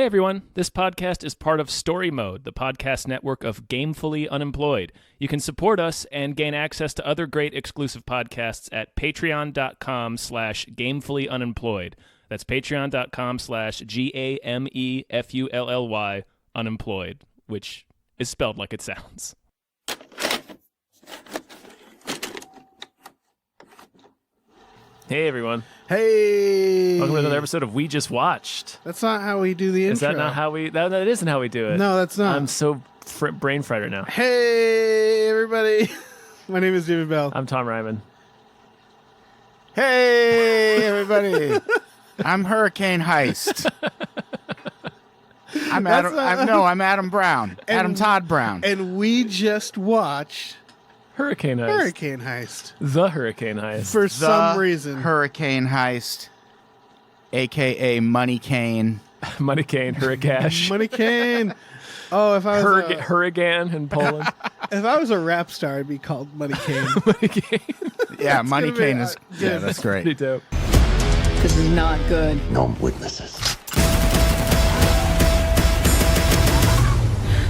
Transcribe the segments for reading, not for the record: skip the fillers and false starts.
everyone. This podcast is part of Story Mode, the podcast network of Gamefully Unemployed. You can support us and gain access to other great exclusive podcasts at patreon.com/gamefullyunemployed. That's patreon.com/GAMEFULLY unemployed, which is spelled like it sounds. Hey, everyone. Hey! Welcome to another episode of We Just Watched. That's not how we do the intro. Is that not how we... That isn't how we do it. No, that's not. I'm so brain fried right now. Hey, everybody. My name is David Bell. I'm Tom Ryman. Hey, everybody. I'm Hurricane Heist. I'm Adam Brown. Adam Todd Brown. And we just watched Hurricane Heist. Hurricane Heist. The Hurricane Heist. For some reason. Hurricane Heist, a.k.a. Money Cane. Money Cane, Hurricash. Money Cane. Oh, if I was Hurricane in Poland. if I was a rap star, I'd be called Money Cane. Money Cane. Yeah, Money Cane is... Yeah, that's great. Pretty dope. Because we're not good. No witnesses.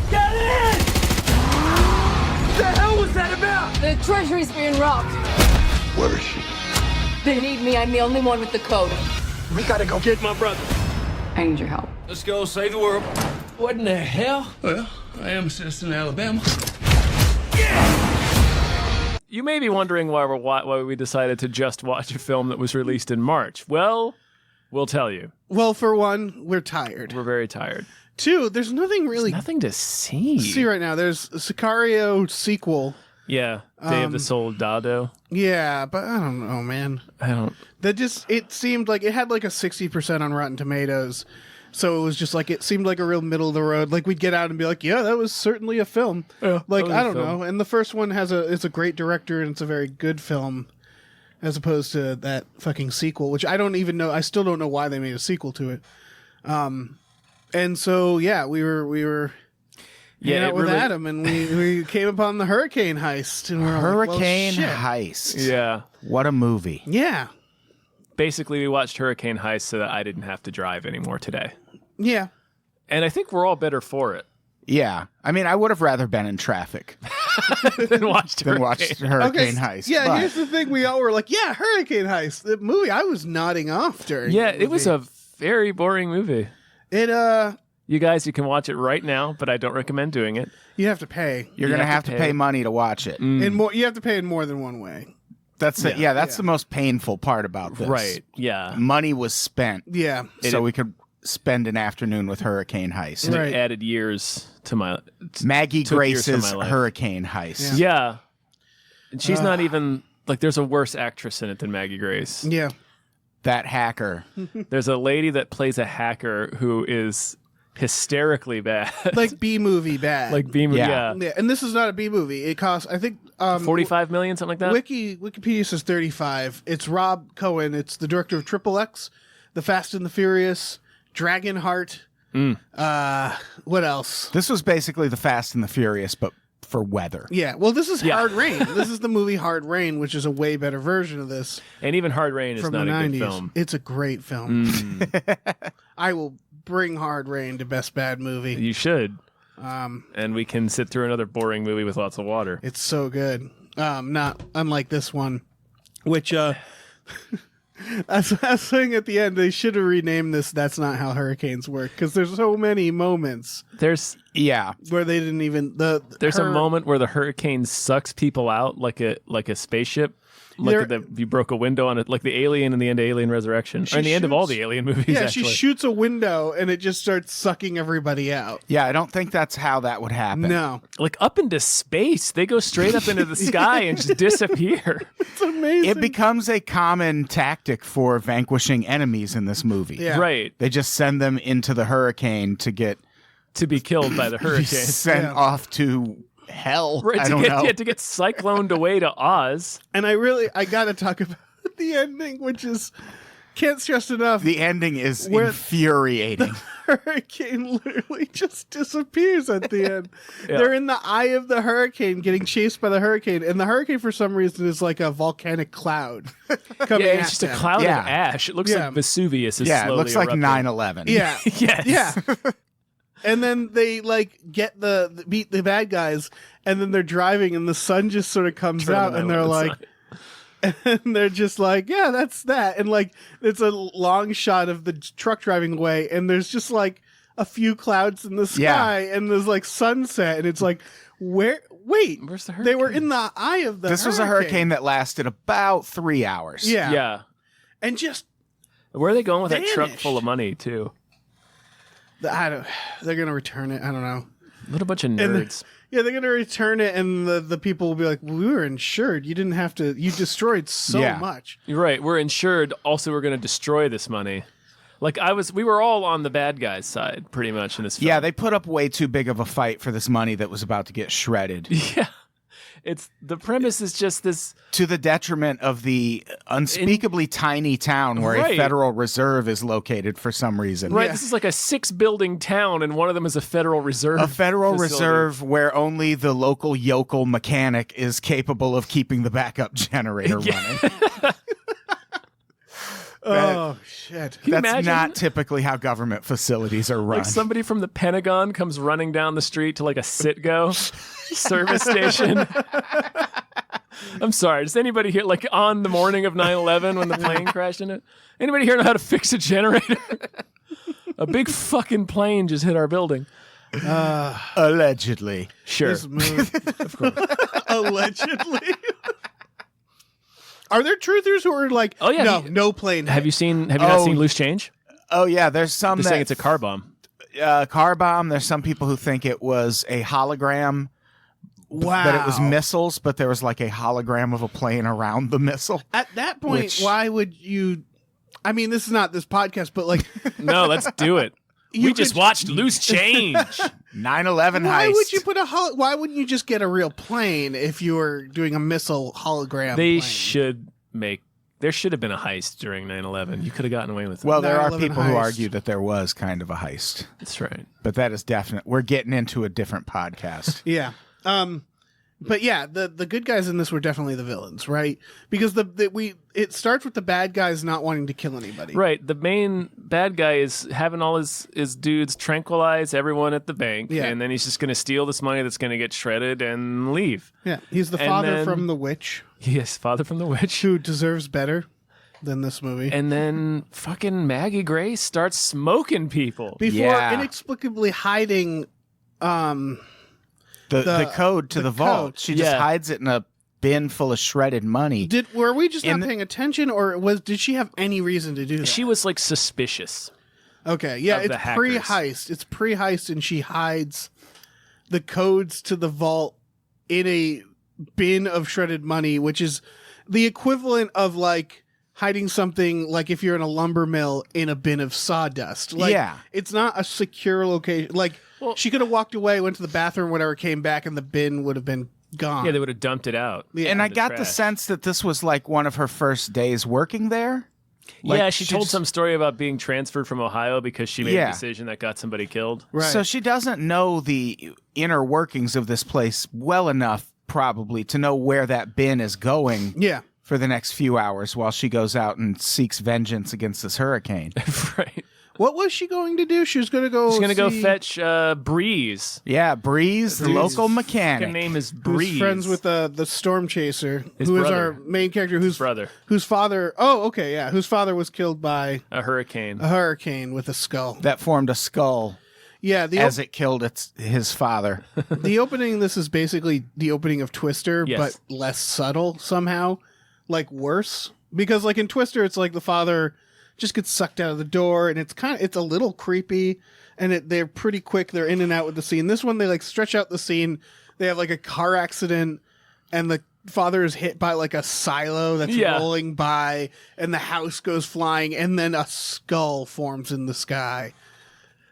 Get in! What the hell was that about? The treasury's being robbed. Where is she? They need me. I'm the only one with the code. We gotta go get my brother. I need your help. Let's go save the world. What in the hell? Well, I am a citizen of Alabama. You may be wondering why we decided to just watch a film that was released in March. Well, we'll tell you. Well, for one, we're tired. We're very tired. Two, there's nothing really... There's nothing to see. See right now. There's a Sicario sequel. Yeah, Day of the Soldado. Yeah, but I don't know, man. It seemed like it had like a 60% on Rotten Tomatoes. So it was just like, it seemed like a real middle of the road. Like we'd get out and be like, yeah, that was certainly a film. Yeah, like, I don't film. know. And the first one it's a great director and it's a very good film as opposed to that fucking sequel, which I don't even know. I still don't know why they made a sequel to it. And so, yeah, we were hanging out with Adam and we came upon the Hurricane Heist. And we were Hurricane like, well, Heist. Yeah. What a movie. Yeah. Basically, we watched Hurricane Heist so that I didn't have to drive anymore today. Yeah. And I think we're all better for it. Yeah. I mean, I would have rather been in traffic than watched than watched Hurricane Heist. Yeah, but here's the thing. We all were like, yeah, Hurricane Heist. The movie, I was nodding off during Yeah, the it was movie. a very boring movie. You guys, you can watch it right now, but I don't recommend doing it. You have to pay. You're going to have to pay money to watch it. And more, you have to pay in more than one way. That's it. Yeah, that's the most painful part about this. Right, yeah. Money was spent. Yeah. So we could spend an afternoon with Hurricane Heist. And Right. it added years to my... Maggie took years from Grace's my life. Hurricane Heist. Yeah. And she's not even... Like, there's a worse actress in it than Maggie Grace. Yeah. That hacker. There's a lady that plays a hacker who is hysterically bad. Like B-movie bad. Like Beamer, Yeah. Yeah, and this is not a B-movie. It costs, I think... 45 million, something like that? Wikipedia says 35. It's Rob Cohen. It's the director of Triple X, The Fast and the Furious, Dragonheart. What else? This was basically the Fast and the Furious, but for weather. Yeah, well, this is Hard Rain. This is the movie Hard Rain, which is a way better version of this. And even Hard Rain is from not the a 90s. good film. It's a great film. I will bring Hard Rain to Best Bad Movie. You should. And we can sit through another boring movie with lots of water. It's so good. Not unlike this one, which as I was saying at the end, they should have renamed this "That's Not How Hurricanes Work" because there's so many moments There's where they didn't even a moment where the hurricane sucks people out like a spaceship. Like you broke a window on it, like the Alien in the end of Alien Resurrection, or in the end of all the Alien movies. Yeah, actually. she shoots a window and it just starts sucking everybody out. Yeah, I don't think that's how that would happen. No, Like up into space. They go straight up into the sky and just disappear. it's amazing. It becomes a common tactic for vanquishing enemies in this movie. Yeah. Right. They just send them into the hurricane to get To be killed by the hurricane. sent off to hell. Right, I don't know. to get cycloned away to Oz. And I gotta talk about the ending, which is can't stress enough. The ending is Where- infuriating. hurricane literally just disappears at the end. Yeah. They're in the eye of the hurricane, getting chased by the hurricane, and the hurricane for some reason is like a volcanic cloud coming Yeah, at it's just a them. cloud Yeah. of ash. It looks Yeah. like Vesuvius is Yeah, it slowly looks like erupting. 9/11. Yeah, Yes. yeah. And then they like get beat the bad guys, and then they're driving, and the sun just sort of comes Turn out, the and they're 9/11 like, sign. and they're just like, yeah, that's that, and like it's a long shot of the truck driving away, and there's just like a few clouds in the sky, and there's like sunset, and it's like, where? Wait, Where's the they were hurricane? in the eye of the. This was a hurricane that lasted about 3 hours. Yeah, Yeah. and just Where are they going with that truck Vanished. full of money too? they're gonna return it. I don't know. A little bunch of then- nerds. Yeah, they're gonna return it, and the people will be like, "We were insured. You didn't have to. You destroyed so Yeah. much." You're right. We're insured. Also, we're going to destroy this money. Like we were all on the bad guys' side, pretty much in this film. Yeah, they put up way too big of a fight for this money that was about to get shredded, Yeah. It's the premise is just this. to the detriment of the unspeakably tiny town where Right. a Federal Reserve is located for some reason. Right. Yeah. This is like a 6-building town, and one of them is a Federal Reserve. A Federal facility. Reserve where only the local yokel mechanic is capable of keeping the backup generator running. Oh shit! Can you That's imagine? not typically how government facilities are run. Like somebody from the Pentagon comes running down the street to like a Citgo service station. I'm sorry. Does anybody here, like on the morning of 9/11 when the plane crashed in it? Anybody here know how to fix a generator? A big fucking plane just hit our building. Allegedly. Sure. This movie, of course, allegedly. Are there truthers who are like, Oh, yeah. no plane? Have you not seen Loose Change? Oh, yeah, there's some They're that saying it's a car bomb. car bomb. There's some people who think it was a hologram, Wow. that it was missiles, but there was like a hologram of a plane around the missile. At that point, Which- why would you? I mean, this is not this podcast, but like, No, let's do it. You We just could- watched Loose Change. 9/11 why heist. would you put why wouldn't you just get a real plane if you were doing a missile hologram? They plane? there should have been a heist during 9/11. You could have gotten away with it. Well, there are 9/11 people who heist. argue that there was kind of a heist, That's right. but that is definite. We're getting into a different podcast. Yeah. But yeah, the good guys in this were definitely the villains, right? Because it starts with the bad guys not wanting to kill anybody. Right. The main bad guy is having all his dudes tranquilize everyone at the bank, Yeah. and then he's just going to steal this money that's going to get shredded and leave. Yeah. He's the And father then- from The Witch, Yes, Father from the Witch. who deserves better than this movie. And then fucking Maggie Grace starts smoking people. Before Yeah. inexplicably hiding The code to the vault. code. She just Yeah. hides it in a bin full of shredded money. were we just In not the- paying attention, or did she have any reason to do that? She was like suspicious. Okay, yeah, of it's the hackers. pre-heist. It's pre-heist, and she hides the codes to the vault in a bin of shredded money, which is the equivalent of like hiding something like if you're in a lumber mill in a bin of sawdust. Like, Yeah. it's not a secure location. Like, Well- she could have walked away, went to the bathroom, whatever, came back, and the bin would have been gone. Yeah, they would have dumped it out. Yeah. And I the got the trash. sense that this was like one of her first days working there. Like, Yeah, she told just- some story about being transferred from Ohio because she made Yeah. a decision that got somebody killed. Right. So she doesn't know the inner workings of this place well enough, probably, to know where that bin is going yeah. for the next few hours while she goes out and seeks vengeance against this hurricane. Right. What was she going to do? She was going to go. She's going to go see- fetch Breeze. Yeah, Breeze, the local Her mechanic. name is Who's Breeze. friends with the storm chaser, His who is brother. our main character, whose brother. whose father. Oh, okay, yeah, whose father was killed by A hurricane. a hurricane with a skull. that formed a skull Yeah, as it killed his father. the opening. This is basically the opening of Twister, Yes. but less subtle somehow, like worse. Because like in Twister, it's like the father just gets sucked out of the door, and it's a little creepy, and they're pretty quick. They're in and out with the scene. This one, they like stretch out the scene. They have like a car accident, and the father is hit by like a silo that's Yeah. rolling by, and the house goes flying, and then a skull forms in the sky.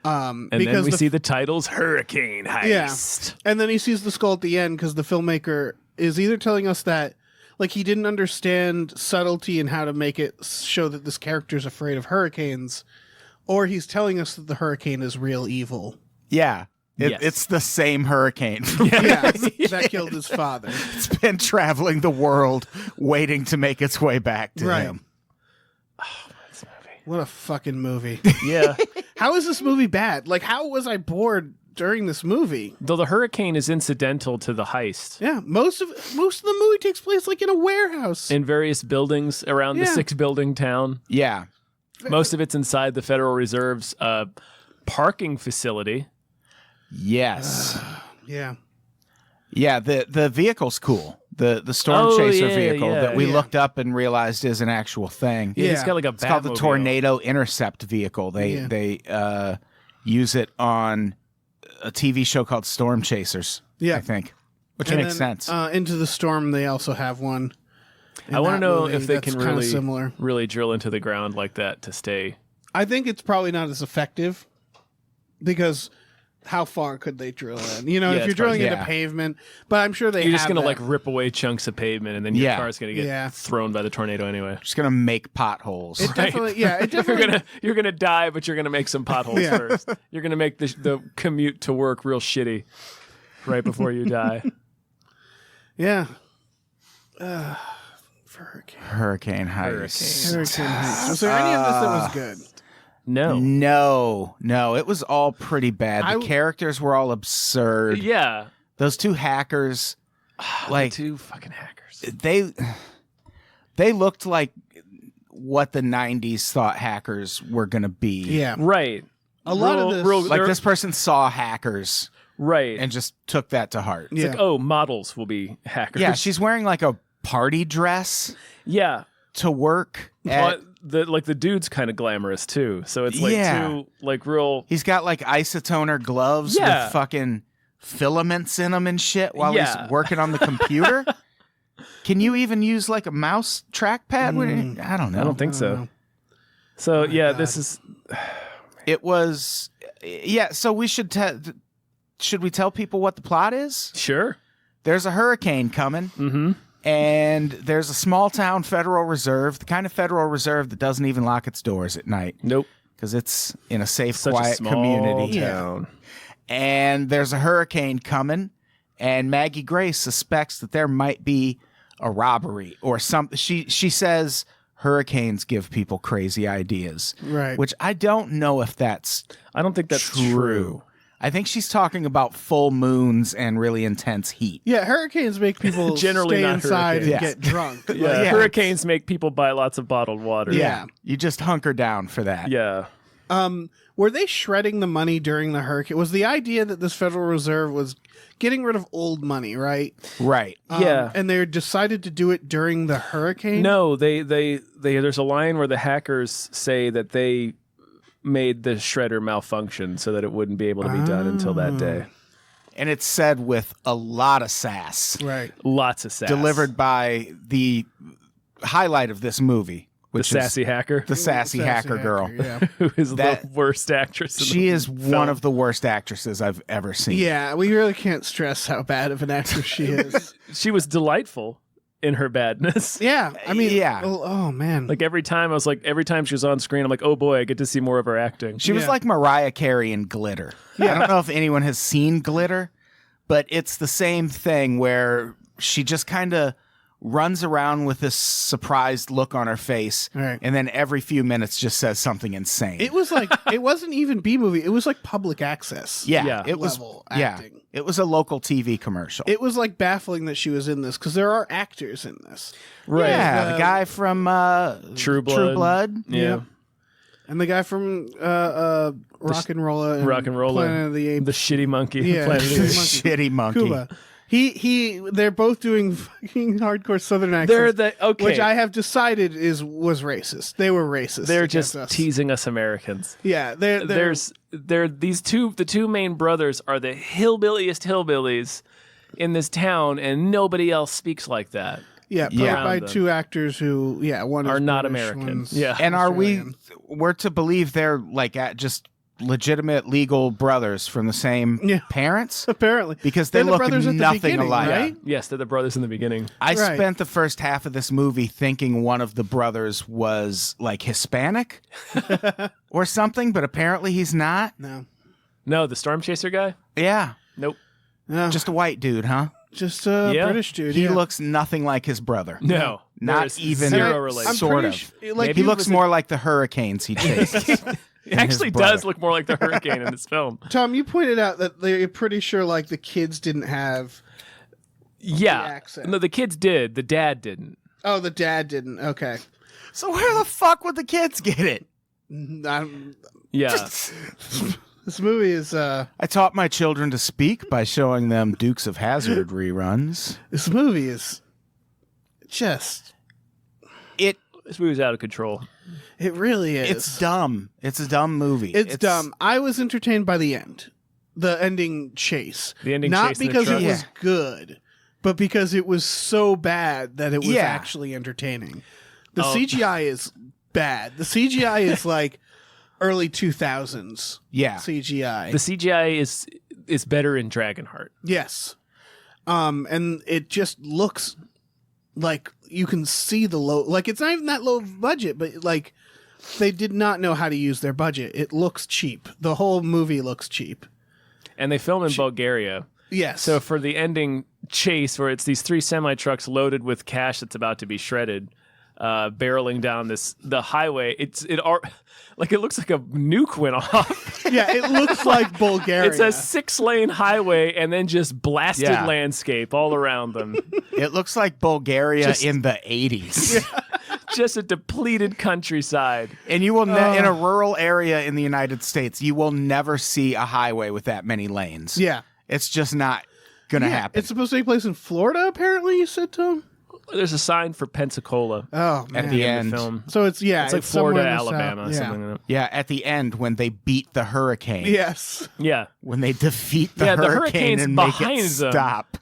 And then we see the titles Hurricane Heist. And then he sees the skull at the end because the filmmaker is either telling us that like he didn't understand subtlety and how to make it show that this character is afraid of hurricanes, Or he's telling us that the hurricane is real evil. Yeah. Yes. It's the same hurricane. Yeah, that killed his father. It's been traveling the world, waiting to make its way back to Right. him. What a fucking movie. Yeah. How is this movie bad? Like, how was I bored during this movie? Though the hurricane is incidental to the heist. Yeah, most of the movie takes place like in a warehouse. In various buildings around the Yeah. 6-building town. Yeah. Most of it's inside the Federal Reserve's parking facility. Yes. Yeah. Yeah, the vehicle's cool. The storm chaser vehicle that we yeah. looked up and realized is an actual thing. Yeah, it's Yeah. got like a It's called the Batmobile. Tornado Intercept vehicle. They use it on a TV show called Storm Chasers. Yeah. I think, which And makes then, sense. Into the Storm, they also have one. I want to that know movie if they that's can kinda really, similar. really drill into the ground like that to stay. I think it's probably not as effective because how far could they drill in? You know, Yeah, if you're it's probably- drilling into yeah. pavement, but I'm sure they You're have just going to that. like rip away chunks of pavement and then your Yeah. car's going to get Yeah. thrown by the tornado anyway. Just gonna make potholes. It definitely, yeah, it definitely. You're gonna die, but you're gonna make some potholes Yeah. first. You're gonna make the commute to work real shitty right before you die. Yeah. For Hurricane. Hurricane Heist. Hurricane Heist. Was there any of this that was good? No. No, it was all pretty bad. The characters were all absurd. Yeah. Those two hackers, like Two fucking hackers. they looked like what the '90s thought hackers were gonna be. Yeah. Right. A lot of this- Like they're- this person saw hackers Right. and just took that to heart. it's Yeah. like, oh, models will be hackers. Yeah, she's wearing like a party dress yeah. to work. But the dude's kind of glamorous too. So it's like Yeah. two like real. He's got like isotoner gloves Yeah. with fucking filaments in them and shit while Yeah. he's working on the computer. Can you even use like a mouse trackpad? I don't know. I don't think so. So yeah, this is It was, yeah. So we should we tell people what the plot is? sure. There's a hurricane coming, and there's a small town Federal Reserve, the kind of Federal Reserve that doesn't even lock its doors at night Nope. because it's in a safe, Such quiet a small community. town. And there's a hurricane coming, and Maggie Grace suspects that there might be a robbery or something. She says hurricanes give people crazy ideas, Right. which I don't know if that's I don't think that's true. I think she's talking about full moons and really intense heat. Yeah, hurricanes make people Generally stay not inside and hurricanes. get drunk. Yeah. Yeah. Hurricanes make people buy lots of bottled water. Yeah. You just hunker down for that. Yeah. Were they shredding the money during the hurricane? Was the idea that this Federal Reserve was getting rid of old money, right? Right. Yeah. And they decided to do it during the hurricane? No, they there's a line where the hackers say that they made the shredder malfunction so that it wouldn't be able to be done until that day. And it's said with a lot of sass. Right. Lots of sass. Delivered by the highlight of this movie, the which sassy hacker, is the sassy hacker girl. Yeah. who is the That- worst actress. In She the is one of the worst actresses I've ever seen. Yeah, we really can't stress how bad of an actress she is. She was delightful in her badness. Yeah, I mean, Yeah. Oh man, Like every time she was on screen, I'm like, oh boy, I get to see more of her acting. She was Yeah. like Mariah Carey in Glitter. I don't know if anyone has seen Glitter, but it's the same thing where she just kind of runs around with this surprised look on her face, Right. and then every few minutes just says something insane. it was like it wasn't even B movie. It was like public access. yeah, it was level yeah, acting. it was a local TV commercial. It was like baffling that she was in this because there are actors in this, Right. Yeah, the guy from True Blood. Yeah. Yeah. and the guy from Rock and Rolla, and Rock and Rolla. Planet of the Apes. The shitty monkey. Yeah. Planet of the Apes. Shitty monkey. Cuba. They're both doing fucking hardcore Southern They're accents. okay. Which I have decided was racist. They were racist. They're against just us. teasing us Americans. Yeah, They're these two. The two main brothers are the hillbilliest hillbillies in this town, and nobody else speaks like that. played Yeah. by Them. two actors who, one is Are not British, American. one's Yeah. And are Australian. we're to believe they're like just legitimate legal brothers from the same Yeah. parents? Apparently. Because they They're the look brothers at the nothing beginning, alike. right? Yes, they're the brothers in the beginning. I Right. spent the first half of this movie thinking one of the brothers was like Hispanic or something, but apparently he's not. No. No, the storm chaser guy? Yeah. Nope. No. Just a white dude, huh? Just a Yeah. British dude. He yeah. looks nothing like his brother. No. Not There is even zero I'm relation. sort pretty of. like He you looks was more like the hurricanes he chases. It actually does look more like the hurricane in this film. Tom, you pointed out that they're pretty sure like the kids didn't have. Yeah. accent. No, the kids did. The dad didn't. Oh, the dad didn't. Okay. So where the fuck would the kids get it? Yeah. This movie is. I taught my children to speak by showing them Dukes of Hazzard reruns. This movie is just. This movie's out of control. It really is. It's dumb. It's a dumb movie. It's dumb. I was entertained by the end, the ending chase. The ending not chase in the because truck? it was Yeah. good, but because it was so bad that it was Yeah. actually entertaining. The CGI is bad. The CGI is like early 2000s. Yeah. CGI. The CGI is better in Dragonheart. Yes. And it just looks like you can see the low, like it's not even that low budget, but like they did not know how to use their budget. It looks cheap. The whole movie looks cheap. And they film in Bulgaria. Yes. So for the ending chase, where it's these 3 semi trucks loaded with cash that's about to be shredded, barreling down the highway, it looks like a nuke went off. yeah, it looks like Bulgaria. It's a 6-lane highway and then just blasted Yeah. landscape all around them. It looks like Bulgaria in the 80s. Just a depleted countryside. And you will in a rural area in the United States, you will never see a highway with that many lanes. Yeah. It's just not going to happen. It's supposed to take place in Florida, apparently, you said, Tom? There's a sign for Pensacola Oh, man. At the in end. the film. So it's, yeah. It's like somewhere Florida, in the south. Alabama, Yeah. something like that. Yeah, at the end when they beat the hurricane. Yes. Yeah. When they defeat the Yeah, the hurricane hurricane's and make behind it them. stop.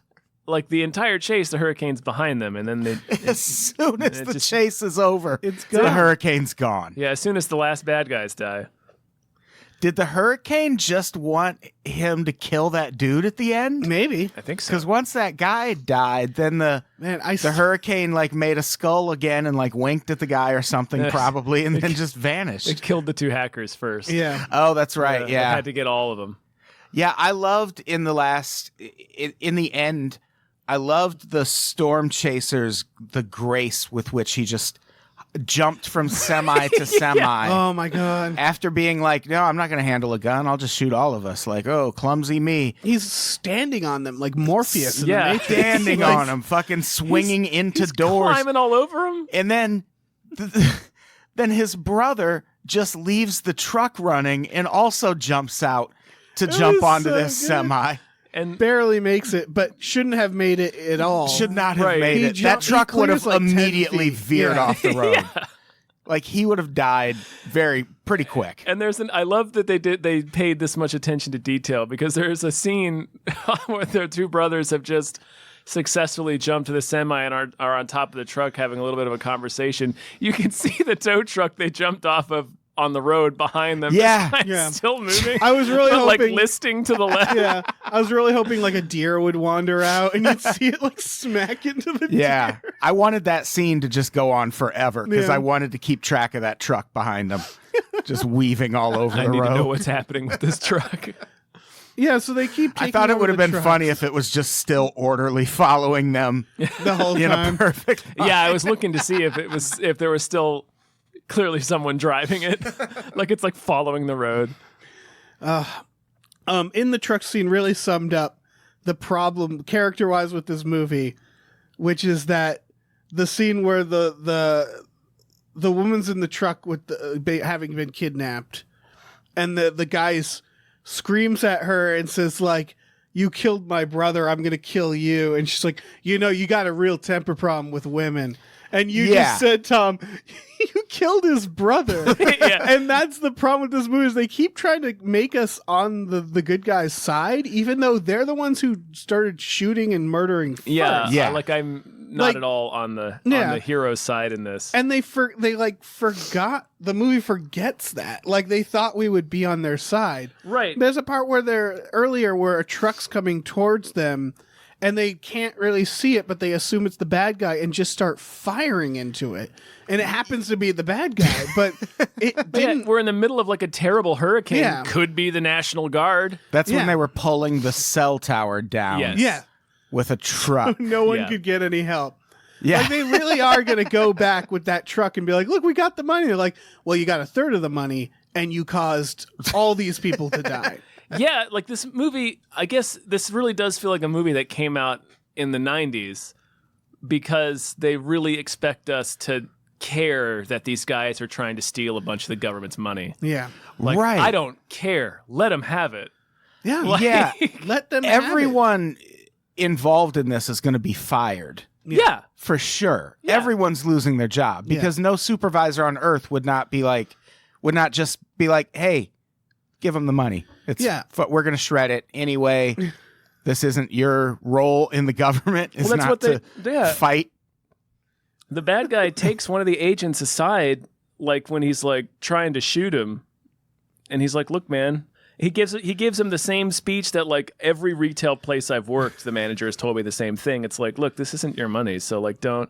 Like the entire chase, the hurricane's behind them, and then they As soon as it the just- chase is over, It's the gone. hurricane's gone. yeah, as soon as the last bad guys die. Did the hurricane just want him to kill that dude at the end? Maybe. I think so. Because once that guy died, then the Man, hurricane like made a skull again and like winked at the guy or something Yes. probably, and then just They vanished. killed the 2 hackers first. Yeah. Oh, that's right. They Yeah, had to get all of them. yeah. I loved in the end. I loved the storm chasers, the grace with which he just jumped from semi to semi. Oh, my God. After being like, no, I'm not going to handle a gun. I'll just shoot all of us. Like, oh, clumsy me. He's standing on them like Morpheus in Yeah. the Matrix. Standing Like, on him, fucking swinging into doors. Climbing all over them. And then then his brother just leaves the truck running and also jumps out to jump was onto so this good. semi. And barely makes it, but shouldn't have made it at all. Should not have Right. made He it. jumped- That truck he would have clears like 10 immediately feet. veered Yeah. off the road. Like he would have died pretty quick. And I love that they paid this much attention to detail, because there's a scene where their 2 brothers have just successfully jumped to the semi and are on top of the truck having a little bit of a conversation. You can see the tow truck they jumped off of on the road behind them. Yeah. It's Yeah. still moving. I was really but, like hoping- listing to the left. Yeah, I was really hoping like a deer would wander out and you'd see it like smack into the Yeah. deer. I wanted that scene to just go on forever because Yeah. I wanted to keep track of that truck behind them. Just weaving all over I the need road. to know what's happening with this truck. Yeah, so they keep. I taking thought it over would have the been trucks funny if it was just still orderly following them the whole in a time. perfect. Yeah, I was looking to see if there was still clearly someone driving it. Like it's like following the road. In the truck scene really summed up the problem character-wise with this movie, which is that the scene where the woman's in the truck with having been kidnapped, and the guy screams at her and says like, "You killed my brother, I'm gonna kill you," and she's like, "You know, you got a real temper problem with women." And you Yeah. just said, Tom, you killed his brother. Yeah. And that's the problem with this movie is they keep trying to make us on the good guy's side, even though they're the ones who started shooting and murdering first. Yeah, Yeah. like I'm not at all on the hero's side in this. And they forgot, the movie forgets that. Like, they thought we would be on their side. Right. There's a part where a truck's coming towards them and they can't really see it, but they assume it's the bad guy and just start firing into it. And it happens to be the bad guy, but it didn't. We're in the middle of like a terrible hurricane. Yeah. Could be the National Guard. That's when they were pulling the cell tower down. Yes. Yeah. With a truck. No one could get any help. Yeah. Like, they really are going to go back with that truck and be like, look, we got the money. They're like, well, you got a third of the money and you caused all these people to die. Yeah, like this movie, I guess this really does feel like a movie that came out in the 90s because they really expect us to care that these guys are trying to steal a bunch of the government's money. Yeah. Like, Right. I don't care. Let them have it. Yeah. Yeah. Let them have it. Everyone involved in this is going to be fired. Yeah. For sure. Yeah. Everyone's losing their job because no supervisor on earth would not just be like, hey, give them the money. We're going to shred it anyway. This isn't your role in the government. It's Well, that's not what to fight. The bad guy takes one of the agents aside, like when he's like trying to shoot him, and he's like, "Look, man." He gives him the same speech that like every retail place I've worked, the manager has told me the same thing. It's like, look, this isn't your money, so like don't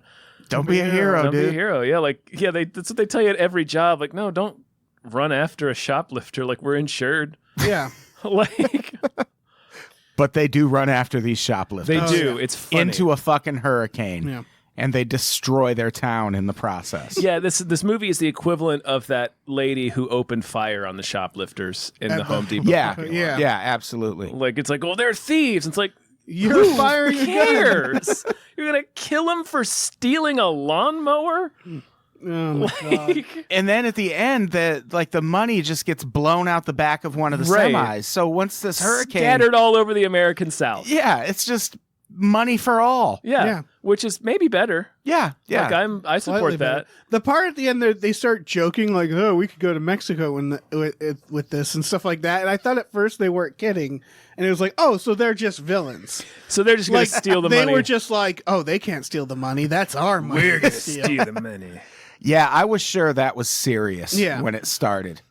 be a hero, don't dude. be a hero. Yeah, like that's what they tell you at every job. Like, no, don't run after a shoplifter. Like, we're insured. Yeah. Like, But they do run after these shoplifters. they do. yeah. It's funny. into a fucking hurricane. Yeah. And they destroy their town in the process. Yeah, this movie is the equivalent of that lady who opened fire on the shoplifters in the Home Depot. Yeah. parking lot. Yeah. Yeah, absolutely. Like, it's like, oh, they're thieves. It's like, You're who firing a gun. cares? You're gonna kill them for stealing a lawnmower? Oh my God. Like, And then at the end, the money just gets blown out the back of one of the Right. semis. So once this hurricane, scattered all over the American South. yeah, it's just money for all. Yeah, Yeah. which is maybe better. Yeah, yeah. Like, I support Slightly that. better. The part at the end, they start joking like, "Oh, we could go to Mexico with this and stuff like that." And I thought at first they weren't kidding, and it was like, "Oh, so they're just villains." So they're just gonna Like, steal the they money. were just like, "Oh, they can't steal the money. That's our money." We're gonna to steal the money. Yeah, I was sure that was serious Yeah. when it started.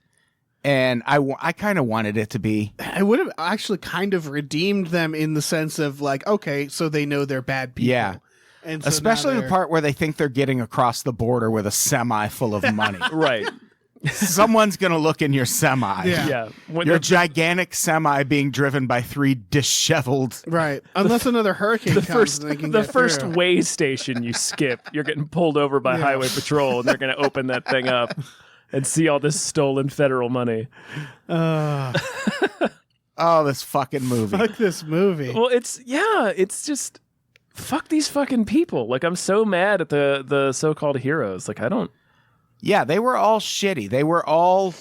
And I kind of wanted it to be. I would have actually kind of redeemed them in the sense of like, okay, so they know they're bad people. Yeah. And so Especially now the part where they think they're getting across the border with a semi full of money. Right. Someone's going to look in your semi. Yeah. Yeah. When Your the, gigantic semi being driven by 3 disheveled. Right. Unless another hurricane the comes first and they can the get first through. way station you skip, you're getting pulled over by Yeah. highway patrol, and they're gonna open that thing up and see all this stolen federal money. Oh, this fucking movie. Fuck this movie. Well, it's just fuck these fucking people. Like, I'm so mad at the so-called heroes. Like, I don't. Yeah, they were all shitty. They were all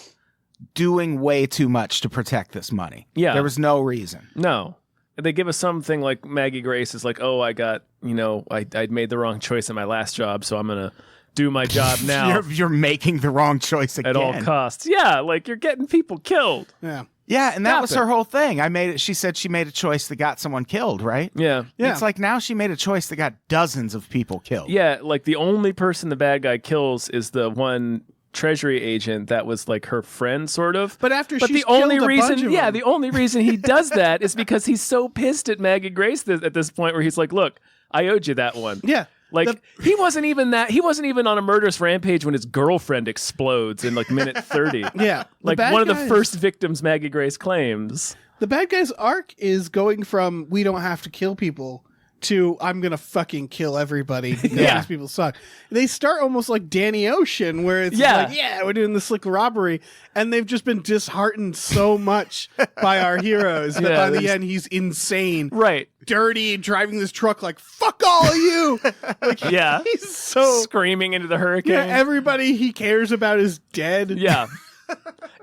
doing way too much to protect this money. Yeah. There was no reason. No. They give us something like Maggie Grace is like, oh, I got, I made the wrong choice in my last job, so I'm going to do my job now You're making the wrong choice again. at all costs. Yeah, like, you're getting people killed. Yeah. Yeah, and that Stop was it. her whole thing. She said she made a choice that got someone killed, right? Yeah. Yeah. It's like now she made a choice that got dozens of people killed. Yeah, like, the only person the bad guy kills is the one Treasury agent that was like her friend, sort of. But after But she's the only killed a reason, bunch of yeah, them. the only reason he does that is because he's so pissed at Maggie Grace at this point, where he's like, "Look, I owed you that one." Yeah. Like, he wasn't even on a murderous rampage when his girlfriend explodes in like minute 30. Yeah. Like, bad one of the guys- first victims Maggie Grace claims. The bad guy's arc is going from we don't have to kill people to I'm gonna fucking kill everybody because Yeah. these people suck. They start almost like Danny Ocean, where it's Yeah. like, yeah, we're doing this slick robbery, and they've just been disheartened so much by our heroes that Yeah, by they're the just- end he's insane, Right. dirty, driving this truck like fuck all of you. Like, Yeah. he's so Screaming into the hurricane. yeah. Everybody he cares about is dead. Yeah.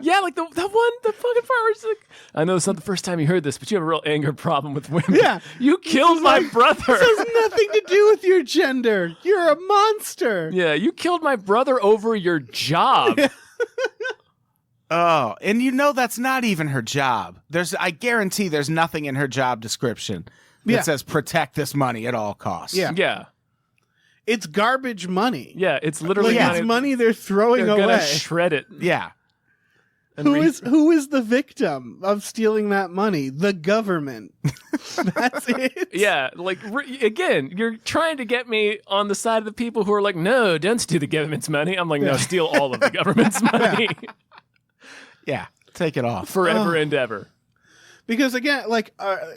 Yeah, like the fucking part where it's like, I know it's not the first time you heard this, but you have a real anger problem with women. Yeah. You killed my brother. This has nothing to do with your gender. You're a monster. Yeah, you killed my brother over your job. Oh, and that's not even her job. I guarantee there's nothing in her job description that Yeah. says protect this money at all costs. Yeah. Yeah. it's garbage money. Yeah, it's literally Like it's money they're throwing They're gonna away. shred it. Yeah. And Who is the victim of stealing that money? The government. That's it. Yeah, like again, you're trying to get me on the side of the people who are like, no, don't steal the government's money. I'm like, no, steal all of the government's money Yeah. Take it off. forever and ever. Because again, like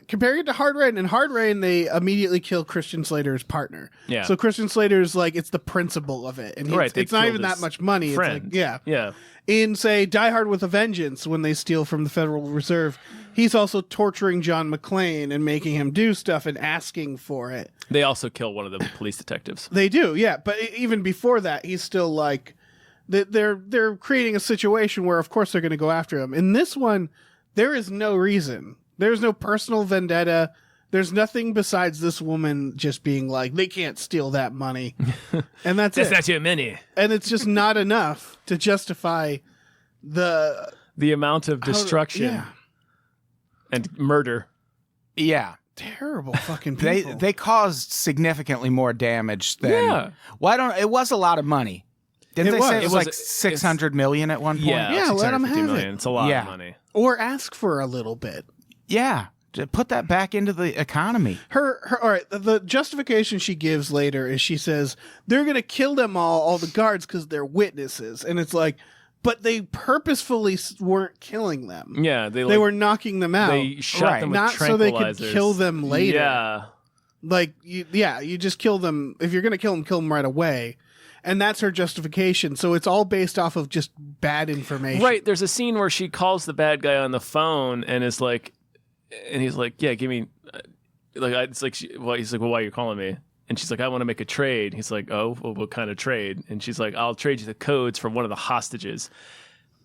comparing it to Hard Rain, in Hard Rain they immediately kill Christian Slater's partner. Yeah. So Christian Slater's like it's the principle of it, and it's not even that much money. Friend. It's like, yeah. In say Die Hard with a Vengeance, when they steal from the Federal Reserve, he's also torturing John McClane and making him do stuff and asking for it. They also kill one of the police detectives. They do, yeah. But even before that, he's still like they're creating a situation where, of course, they're going to go after him. In this one, there is no reason. There's no personal vendetta. There's nothing besides this woman just being like, they can't steal that money. And that's That's it. not too many. And it's just not enough to justify the amount of destruction yeah. and murder. Yeah. Terrible fucking people. They caused significantly more damage than. Yeah. It was a lot of money. Didn't It they was. say it It was was- like 600 million at one point? Yeah, let 'em 650 have million. it. It's a lot Yeah. of money. Or ask for a little bit. Yeah. To put that back into the economy. Her all right, the justification she gives later is she says they're going to kill them all the guards, because they're witnesses. And it's like, but they purposefully weren't killing them. Yeah, They were knocking them out. They shot Right. them with Not so they could tranquilizers. kill them later. Yeah. Like, you just kill them. If you're going to kill them right away. And that's her justification. So it's all based off of just bad information. Right. There's a scene where she calls the bad guy on the phone and is like, and he's like, yeah, give me, it's like, he's like, well, why are you calling me? And she's like, I want to make a trade. He's like, oh, well, what kind of trade? And she's like, I'll trade you the codes for one of the hostages.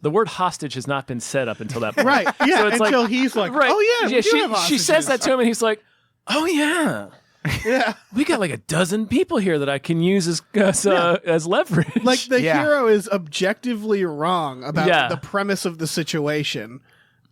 The word hostage has not been said up until that point. Right. Yeah. So it's until like, he's like, right. oh, yeah, we do have she says hostages. that to him and he's like, oh, yeah. Yeah. We got like a dozen people here that I can use as leverage. Like the Yeah. hero is objectively wrong about Yeah. the premise of the situation,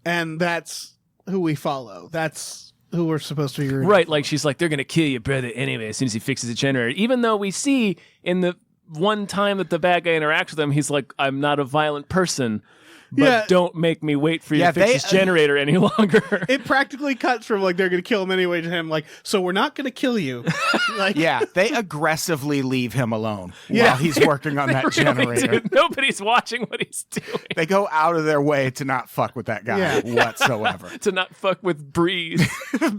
and that's who we follow. That's who we're supposed to be rooting right, for. like she's like, they're gonna kill your brother anyway as soon as he fixes the generator. Even though we see in the one time that the bad guy interacts with him, he's like, I'm not a violent person, but Yeah. don't make me wait for you Yeah, to fix they- this generator any longer. It practically cuts from like they're going to kill him anyway to him like, so we're not going to kill you. Like, Yeah. They aggressively leave him alone Yeah. while he's working on that Really, generator. dude, nobody's watching what he's doing. They go out of their way to not fuck with that guy Yeah. whatsoever. To not fuck with Breeze.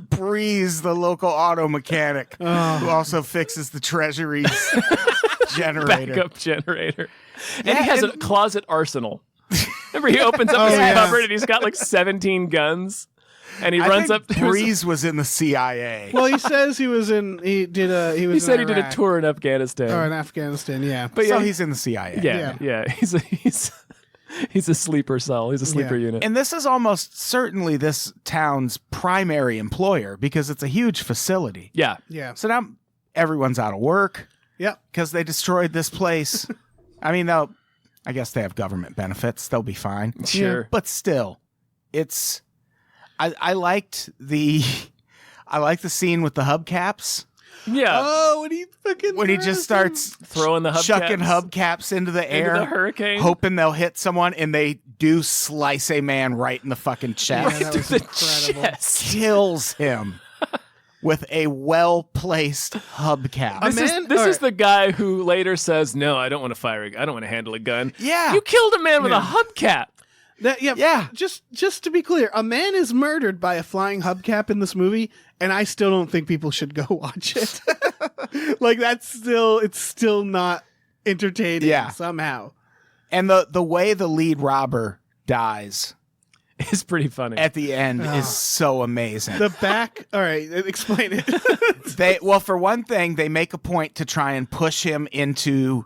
Breeze, the local auto mechanic, who also fixes the Treasury's generator. Backup generator. And Yeah, he has a and- closet arsenal. Remember, he opens up his yeah. cupboard and he's got like 17 guns. And he I runs think up to Breeze was in the CIA. well, he says he was in. He was. He said he in did a Iraq. tour in Afghanistan. Or in Afghanistan. Yeah. But So yeah, he's in the CIA. yeah. He's a sleeper cell. He's a sleeper Yeah. unit. And this is almost certainly this town's primary employer because it's a huge facility. Yeah. Yeah. So now everyone's out of work Yep. because they destroyed this place. I mean, I guess they have government benefits. They'll be fine. Sure. But still, it's I liked the scene with the hubcaps Yeah. Oh, when he fucking when he just starts Throwing the hubcaps. chucking hubcaps into the air, the hurricane. hoping they'll hit someone, and they do slice a man right in the fucking chest. Yeah, that was the incredible. chest. Kills him with a well-placed hubcap. This is the guy who later says, "No, I don't want to fire. I don't want to handle a gun." Yeah. You killed a man with a hubcap. Yeah. Just to be clear, a man is murdered by a flying hubcap in this movie, and I still don't think people should go watch it. Like it's still not entertaining Yeah. somehow. And the way the lead robber dies It's pretty funny. at the end is so amazing. The back. All right, explain it. Well, for one thing, they make a point to try and push him into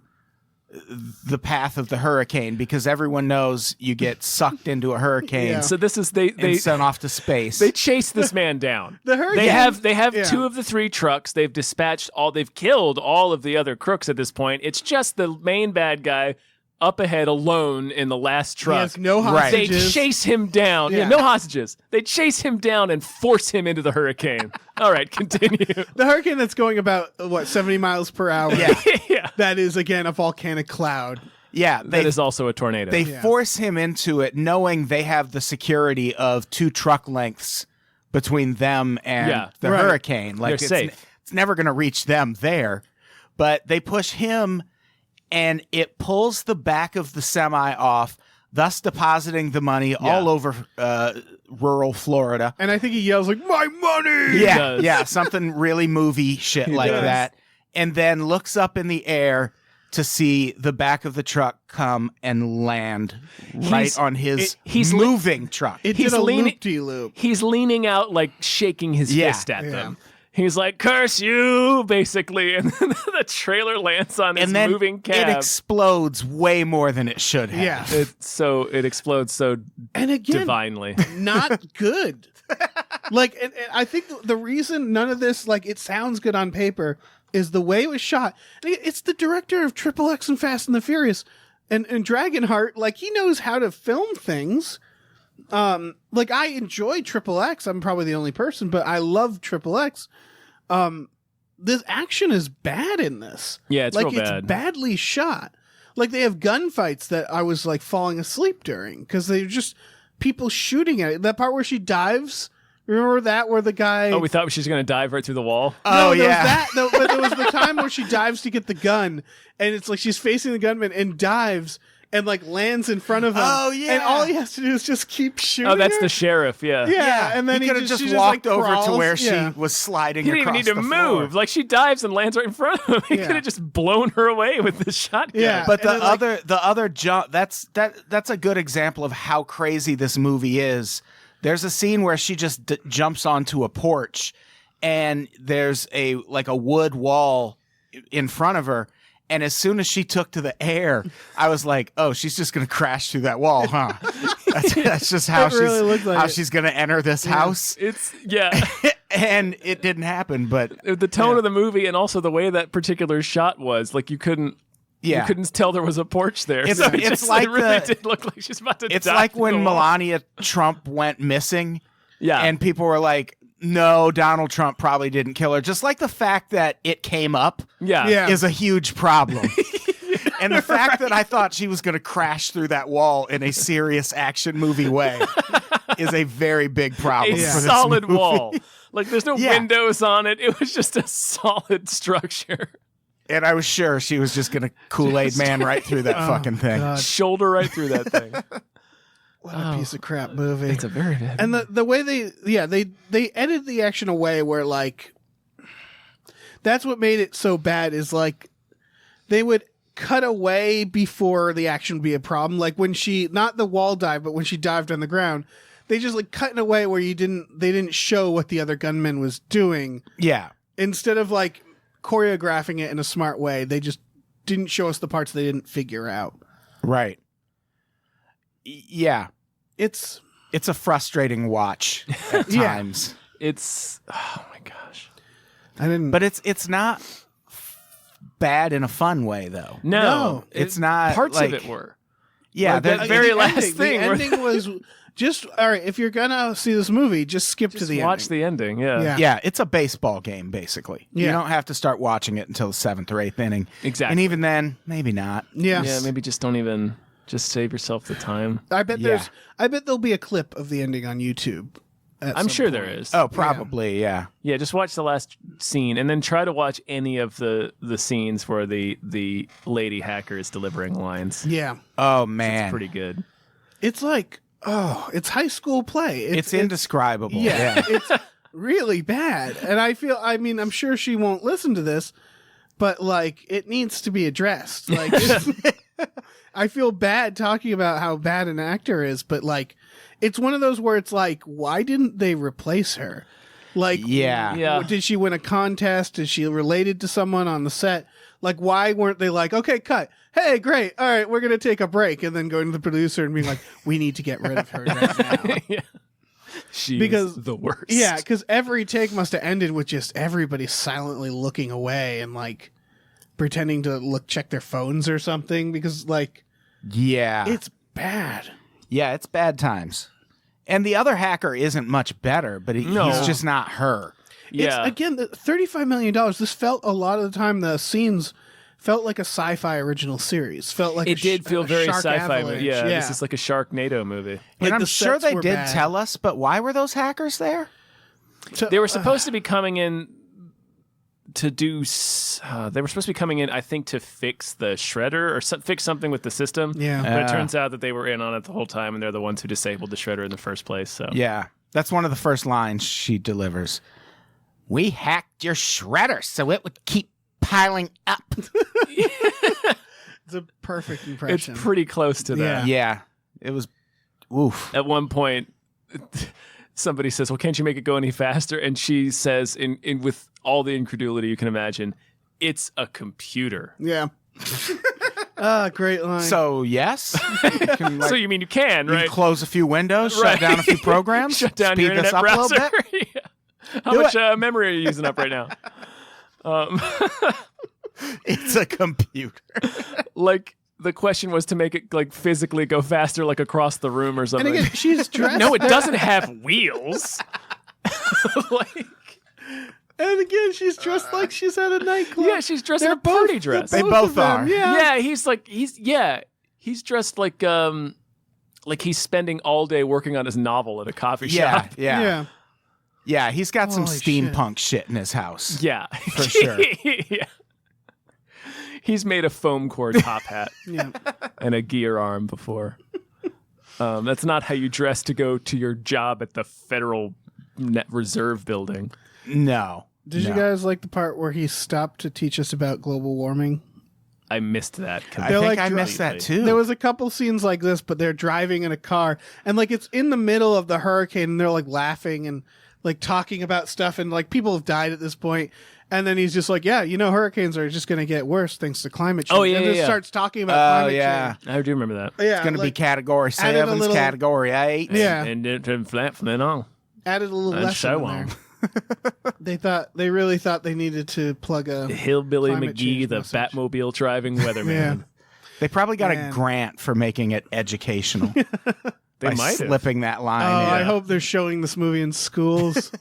the path of the hurricane because everyone knows you get sucked into a hurricane Yeah. So this is they and sent off to space. they chase this man down. The hurricane- They have yeah. 2 of the 3 trucks. They've dispatched they've killed all of the other crooks at this point. It's just the main bad guy up ahead alone in the last truck. He has no Right. They hostages. chase him down. Yeah, Yeah. no hostages. They chase him down and force him into the hurricane. All right, continue. The hurricane that's going about 70 miles per hour. Yeah. That is again a volcanic cloud. Yeah, That is also a tornado. They force him into it knowing they have the security of 2 truck lengths between them and the Right. hurricane. Like They're safe. It's never going to reach them there. But they push him and it pulls the back of the semi off, thus depositing the money all over rural Florida. And I think he yells like, "My money!" Yeah, does. yeah, something really movie shit like does. that. And then looks up in the air to see the back of the truck come and land right on his he's moving truck. It He's did a leaning- loop-de-loop. He's leaning out, like shaking his Yeah. fist at them. He's like, "Curse you!" basically, and then the trailer lands on his And then moving it cab. explodes way more than it should have. Yeah. It explodes so And again, divinely. not good. Like, and I think the reason none of this, like, it sounds good on paper is the way it was shot. It's the director of Triple X and Fast and the Furious and Dragonheart. Like, he knows how to film things. Like, I enjoy Triple X. I'm probably the only person, but I love Triple X. This action is bad in this. Yeah, it's like real bad. It's badly shot. Like, they have gunfights that I was like falling asleep during because they're just people shooting at it. That part where she dives. Remember that where the guy? Oh, we thought she was going to dive right through the wall. Oh, there yeah. was that. But there was the time where she dives to get the gun, and it's like she's facing the gunman and dives and like lands in front of him. Oh, yeah. And all he has to do is just keep shooting. Oh, that's her. the sheriff. Yeah. Yeah, and then he he could have just she walked like, over to crawls. where Yeah. she was sliding He didn't even across need to the move. floor. Like she dives and lands right in front of him. He Yeah. could have just blown her away with the shotgun. Yeah. But And the other jump, that's a good example of how crazy this movie is. There's a scene where she just jumps onto a porch, and there's a wood wall in front of her. And as soon as she took to the air, I was like, "Oh, she's just gonna crash through that wall, huh?" That's just how It really looked like it. she's gonna enter this house. It's And it didn't happen, but the tone of the movie and also the way that particular shot was like you couldn't tell there was a porch there. It's- So it it's just, like really the- did look like she's about to it's die like through when the wall. Melania Trump went missing. Yeah. And people were like, no, Donald Trump probably didn't kill her. Just like the fact that it came up Yeah. is a huge problem. And the fact that I thought she was going to crash through that wall in a serious action movie way is a very big problem. A for this solid movie. wall. Like there's no Yeah. windows on it. It was just a solid structure. And I was sure she was just going to Kool-Aid Man right through that fucking thing. God, Shoulder right through that thing. what a piece of crap movie. It's a very bad. And the way they edited the action away where like that's what made it so bad is like they would cut away before the action would be a problem. Like when she not the wall dive, but when she dived on the ground, they just like cut in a way where they didn't show what the other gunman was doing. Yeah. Instead of like choreographing it in a smart way, they just didn't show us the parts they didn't figure out. Right. Yeah. It's It's a frustrating watch at Yeah. times. It's oh my gosh. I didn't But it's not bad in a fun way, though. No, it's not, Parts like- of it were. Yeah, Like that the- very the last ending, thing The where- ending was just all right. If you're gonna see this movie, just skip to Just the watch ending. the ending. Yeah. Yeah. yeah, it's a baseball game, basically. You Yeah. don't have to start watching it until the 7th or 8th inning. Exactly. And even then, maybe not. Yes. Yeah. Maybe just don't even. Just save yourself the time. I bet Yeah. I bet there'll be a clip of the ending on YouTube. I'm sure there is. Oh, probably, yeah. Yeah, just watch the last scene and then try to watch any of the scenes where the lady hacker is delivering lines. Yeah. Oh, man. It's pretty good. It's like it's high school play. It's indescribable. Yeah, it's really bad. And I'm sure she won't listen to this, but like it needs to be addressed. Like I feel bad talking about how bad an actor is, but like it's one of those where it's like, why didn't they replace her? Like, Yeah. Yeah. did she win a contest? Is she related to someone on the set? Like, why weren't they like, okay, cut. Hey, great. All right, we're going to take a break. And then going to the producer and being like, we need to get rid of her right now. Yeah. She Because- is the worst. Yeah, because every take must have ended with just everybody silently looking away and like pretending to check their phones or something. Because like Yeah. It's bad. Yeah, it's bad times. And the other hacker isn't much better, but he's just not her. Yeah. It's, again, the $35 million. This felt a lot of the time, the scenes felt like a sci-fi original series. Felt like it did feel very shark sci-fi. avalanche. Yeah, this is like a Sharknado movie. And Like, I'm the sure sets they were did bad. tell us, but why were those hackers there? They were supposed to be coming in to do. They were supposed to be coming in, I think, to fix the shredder or fix something with the system. Yeah. But it turns out that they were in on it the whole time, and they're the ones who disabled the shredder in the first place. So Yeah. That's one of the first lines she delivers. We hacked your shredder so it would keep piling up. It's a perfect it's impression. pretty close to that. Yeah. It was oof. At one point, somebody says, "Well, can't you make it go any faster?" And she says, in with all the incredulity you can imagine, "It's a computer." Yeah. Great line. So, yes. You can, like, So you mean you can, you right? close a few windows, Right. shut down a few programs, Shut down speed your this internet up browser. a little bit. Yeah. How much memory are you using up right now? It's a computer. Like the question was to make it like physically go faster, like across the room or and something. again, she's dressed. No, it doesn't have wheels. Like, And again, she's dressed like she's at a nightclub. yeah, she's dressed in They're a party both- dress. They both both of them, are. Yeah. Yeah, he's dressed like he's spending all day working on his novel at a coffee Yeah, shop. yeah. Yeah, he's got some Holy steampunk shit in his house. Yeah, For sure. Yeah. He's made a foam core top hat Yeah. and a gear arm before. That's not how you dress to go to your job at the Federal Net Reserve Building. No. Did you guys like the part where he stopped to teach us about global warming? I missed that. I They're think like I missed that too. There was a couple scenes like this, but they're driving in a car, and like it's in the middle of the hurricane, and they're like laughing and like talking about stuff, and like people have died at this point. And then he's just like, yeah, you know, hurricanes are just going to get worse thanks to climate change. Oh, yeah, and then yeah. starts talking about climate yeah. change. I do remember that. Yeah, It's going to be like, category added a 7, little- category 8. Yeah. And it flat from then on. added a little And lesson so in on. there. They really thought they needed to plug a Hillbilly climate McGee, change the message. Batmobile driving weatherman. Yeah. They probably got Man. a grant for making it educational. They by might have. slipping that line Oh, in. I hope they're showing this movie in schools.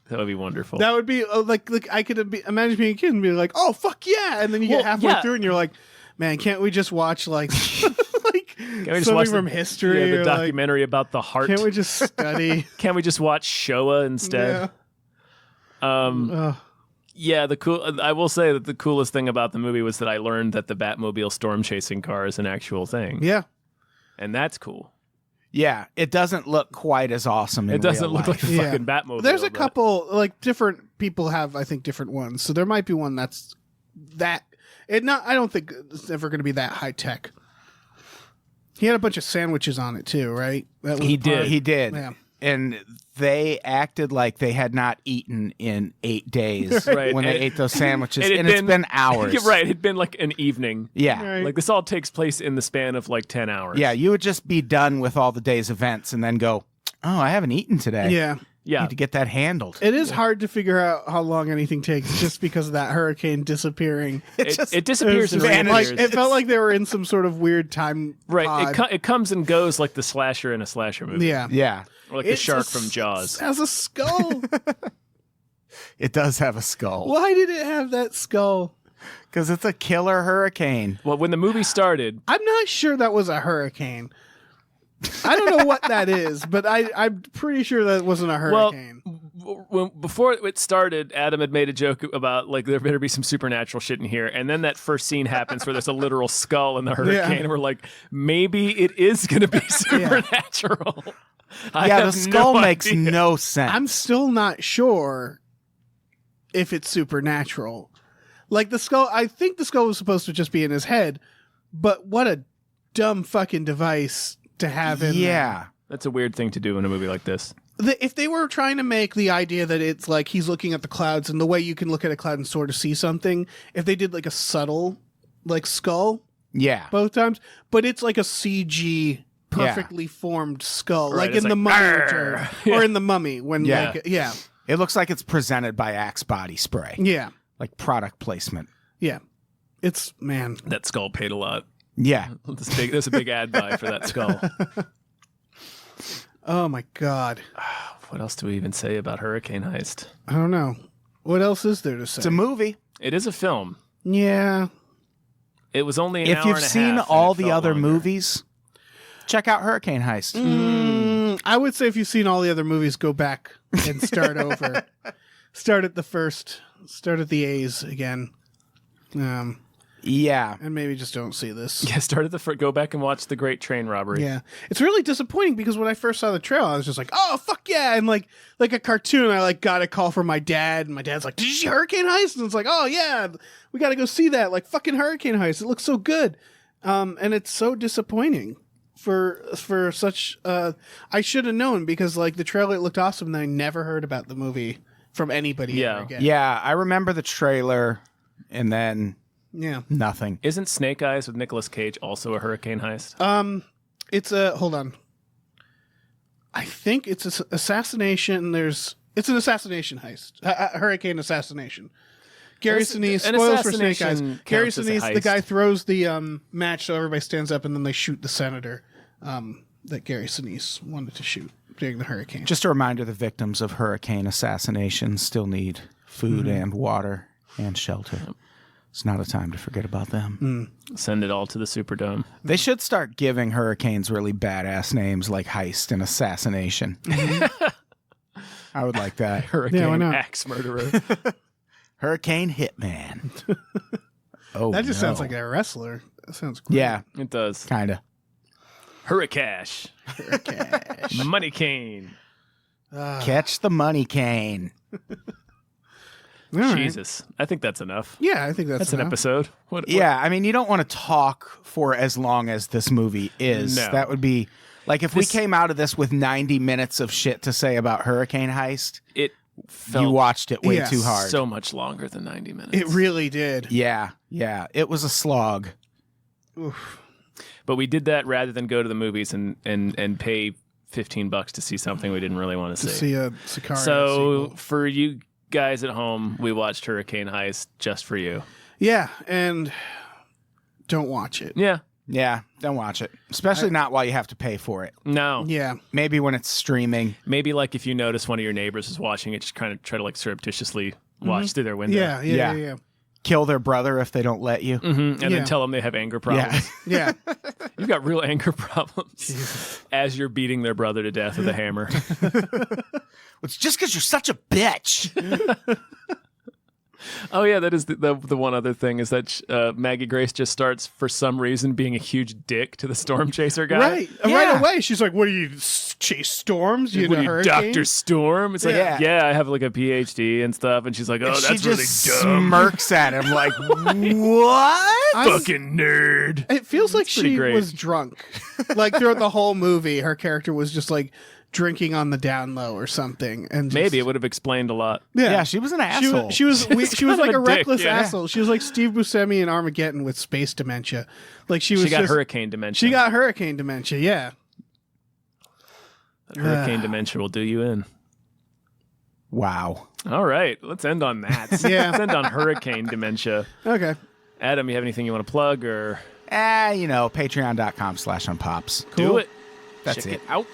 That would be wonderful. That would be like I could imagine being a kid and being like, "Oh fuck yeah!" And then you Well, get halfway yeah. through and you're like, "Man, can't we just watch like like Can we just something watch from history the or like, documentary about the heart? can't we just study?" Can't we just watch Showa instead? Ugh. Yeah, I will say that the coolest thing about the movie was that I learned that the Batmobile storm chasing car is an actual thing. Yeah. And that's cool. Yeah, it doesn't look quite as awesome in It doesn't real look life. like a Yeah. fucking Batmobile. There's a but- couple like different people have I think different ones. So there might be one that's that I don't think it's ever going to be that high tech. He had a bunch of sandwiches on it too, right? That was He part- did. He did. Yeah. And they acted like they had not eaten in 8 days Right. when they And- ate those sandwiches. and And, it's been hours. You're right. It'd been like an evening. Yeah. Right. Like this all takes place in the span of like 10 hours. Yeah, you would just be done with all the day's events and then go, oh, I haven't eaten today. Yeah. Yeah. Need to get that handled. It is hard to figure out how long anything takes just because of that hurricane disappearing. It disappears It was and just like, reappears. it felt like they were in some sort of weird time. Right. pod. It comes and goes like the slasher in a slasher movie. Yeah. Yeah, Or like the It's shark a from s- Jaws. Has a skull. it does have a skull Why did it have that skull? because it's a killer hurricane. Well, when the movie started, I'm not sure that was a hurricane. I don't know what that is, but I'm pretty sure that wasn't a hurricane. before it started, Adam had made a joke about like there better be some supernatural shit in here, and then that first scene happens where there's a literal skull in the hurricane, and we're like, maybe it is going to be supernatural. I Yeah, have the skull no makes idea. no sense. I'm still not sure if it's supernatural. Like the skull, I think the skull was supposed to just be in his head, but what a dumb fucking device to have in there. yeah. That's a weird thing to do in a movie like this. If they were trying to make the idea that it's like he's looking at the clouds and the way you can look at a cloud and sort of see something, if they did like a subtle like skull Yeah. both times, but it's like a CG perfectly formed skull, Right, like it's in the like, Mummy "Arr!" return, Yeah. or in the Mummy when Yeah. like yeah, It looks like it's presented by Axe Body Spray. yeah, Like product placement. yeah. It's man, That skull paid a lot. Yeah. There's a big ad buy for that skull. Oh my god. What else do we even say about Hurricane Heist? I don't know. What else is there to say? It's a movie. It is a film. Yeah. It was only an If hour you've and a seen half, all and it the felt other longer. movies, check out Hurricane Heist. I would say if you've seen all the other movies, go back and start over. Start at the A's again. Yeah. And maybe just don't see this. Yeah, go back and watch The Great Train Robbery. Yeah. It's really disappointing because when I first saw the trailer, I was just like, oh, fuck yeah. And like a cartoon, I like got a call from my dad, and my dad's like, did you see Hurricane Heist? And it's like, oh, yeah, we got to go see that. Like fucking Hurricane Heist. It looks so good. And it's so disappointing for such, I should have known because like the trailer, it looked awesome. And I never heard about the movie from anybody Yeah. ever again. Yeah, I remember the trailer and then Yeah. nothing. Isn't Snake Eyes with Nicolas Cage also a Hurricane Heist? It's a hold on. I think it's an assassination. It's an assassination heist, hurricane assassination. Gary An Sinise, spoilers for Snake Eyes. assassination Gary counts as a Sinise, the heist. guy throws the match so everybody stands up, and then they shoot the senator that Gary Sinise wanted to shoot during the hurricane. Just a reminder, the victims of hurricane assassination still need food and water and shelter. It's not a time to forget about them. Send it all to the Superdome. They should start giving hurricanes really badass names like Heist and Assassination. I would like that. Hurricane why not? Axe Murderer. Hurricane Hitman. Oh, That just no. sounds like a wrestler. That sounds great. Yeah, It does. kind of. Hurricash. Hurricane. Money Cane. Catch the money cane. All right. Jesus. I think that's enough. Yeah, I think that's An enough. episode. What? Yeah, I mean, you don't want to talk for as long as this movie is. No. That would be like if we This- came out of this with 90 minutes of shit to say about Hurricane Heist, It felt you watched it way Yes. too hard. so much longer than 90 minutes. It really did. Yeah, it was a slog. But we did that rather than go to the movies and pay $15 to see something we didn't really want to To see. see a Sicario So sequel. for you guys at home, we watched Hurricane Heist just for you. Yeah, and don't watch it. Yeah. Yeah, don't watch it, especially not while you have to pay for it. No. Yeah. Maybe when it's streaming. Maybe like if you notice one of your neighbors is watching it, just kind of try to like surreptitiously watch through their window. Yeah. Kill their brother if they don't let you. And Yeah. then tell them they have anger problems. Yeah. Yeah. You've got real anger problems as you're beating their brother to death with a hammer. It's just because you're such a bitch. Oh yeah, that is the one other thing is that Maggie Grace just starts for some reason being a huge dick to the storm chaser guy. Right. Yeah. Right away. She's like, what do you chase storms? You What know, are you, hurricanes? Dr. Storm? It's like, Yeah. yeah, I have like a PhD and stuff. And she's like, oh, she that's just really dumb. smirks at him like, what? Fucking nerd. It feels like pretty she great. was drunk. Like throughout the whole movie, her character was just like drinking on the down low or something. And just, Maybe it would have explained a lot. Yeah, she was an asshole. She was She's she was kind of like a a dick, reckless yeah. asshole. She was like Steve Buscemi in Armageddon with space dementia. Like she was She got just, hurricane dementia. She got hurricane dementia. Yeah. hurricane dementia will do you in. Wow. All right, let's end on that. Yeah. Let's end on hurricane dementia. Okay. Adam, you have anything you want to plug or Patreon.com/unpops. do it? That's Check it. it out.